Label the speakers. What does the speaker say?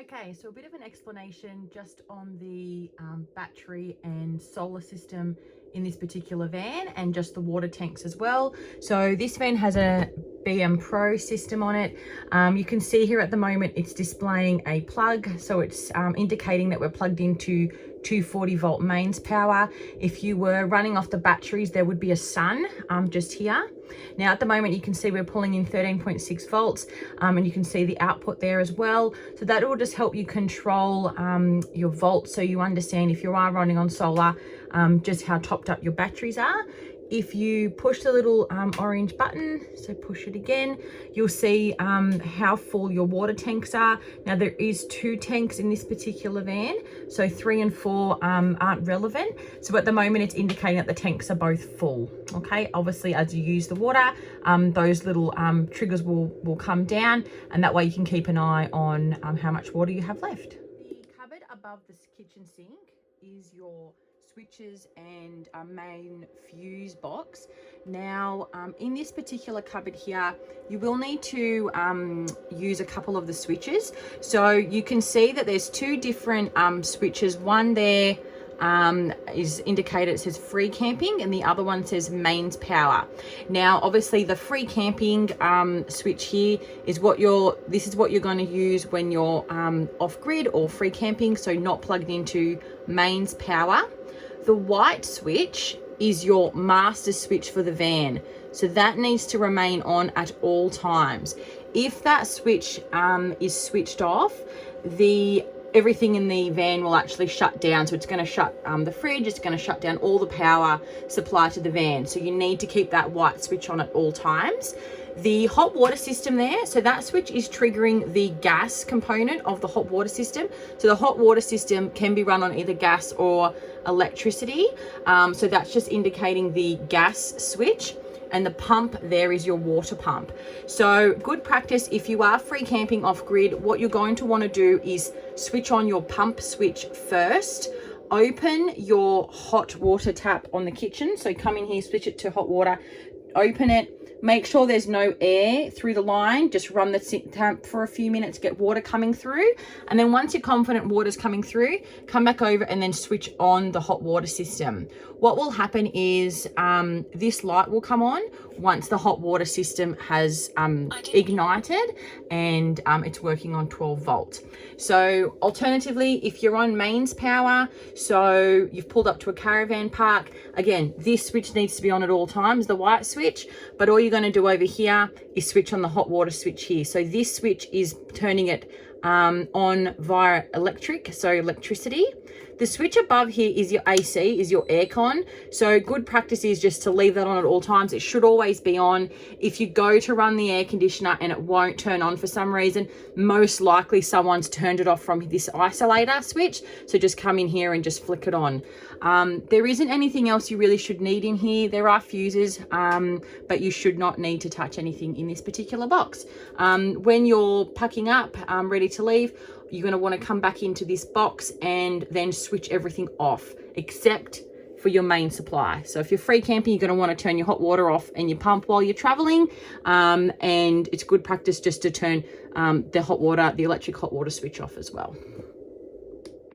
Speaker 1: Okay, so a bit of an explanation just on the battery and solar system in this particular van, and just the water tanks as well. So this van has a BM Pro system on it. You can see here at the moment it's displaying a plug, so it's indicating that we're plugged into 240 volt mains power. If you were running off the batteries, there would be a sun just here. Now at the moment you can see we're pulling in 13.6 volts, and you can see the output there as well. So that will just help you control your volts, so you understand if you are running on solar just how topped up your batteries are. If you push the little orange button, so push it again, you'll see how full your water tanks are. Now there is 2 tanks in this particular van, so 3 and 4 aren't relevant. So at the moment it's indicating that the tanks are both full. Okay, obviously as you use the water, those little triggers will come down, and that way you can keep an eye on how much water you have left. The cupboard above this kitchen sink is your switches and a main fuse box. Now in this particular cupboard here, you will need to use a couple of the switches. So you can see that there's 2 different switches. One there is indicated, it says free camping, and the other one says mains power. Now obviously the free camping switch here is this is what you're going to use when you're off grid or free camping, so not plugged into mains power. The white switch is your master switch for the van, so that needs to remain on at all times. If that switch is switched off, everything in the van will actually shut down. So it's going to shut the fridge, it's going to shut down all the power supply to the van. So you need to keep that white switch on at all times. The hot water system there, so that switch is triggering the gas component of the hot water system. So the hot water system can be run on either gas or electricity. So that's just indicating the gas switch. And the pump there is your water pump. So good practice, if you are free camping off grid, what you're going to want to do is switch on your pump switch first. Open your hot water tap on the kitchen. So come in here, switch it to hot water, open it. Make sure there's no air through the line. Just run the tap for a few minutes, get water coming through. And then once you're confident water's coming through, come back over and then switch on the hot water system. What will happen is this light will come on once the hot water system has ignited and it's working on 12 volt. So alternatively, if you're on mains power, so you've pulled up to a caravan park, again, this switch needs to be on at all times, the white switch, but all you're going to do over here is switch on the hot water switch here. So this switch is turning it on via electric, so electricity. The switch above here is your AC, is your aircon. So good practice is just to leave that on at all times. It should always be on. If you go to run the air conditioner and it won't turn on for some reason, most likely someone's turned it off from this isolator switch. So just come in here and just flick it on. There isn't anything else you really should need in here. There are fuses, but you should not need to touch anything in this particular box. When you're packing up, ready to leave, you're going to want to come back into this box and then switch everything off except for your main supply. So if you're free camping, you're going to want to turn your hot water off and your pump while you're traveling, and it's good practice just to turn the electric hot water switch off as well.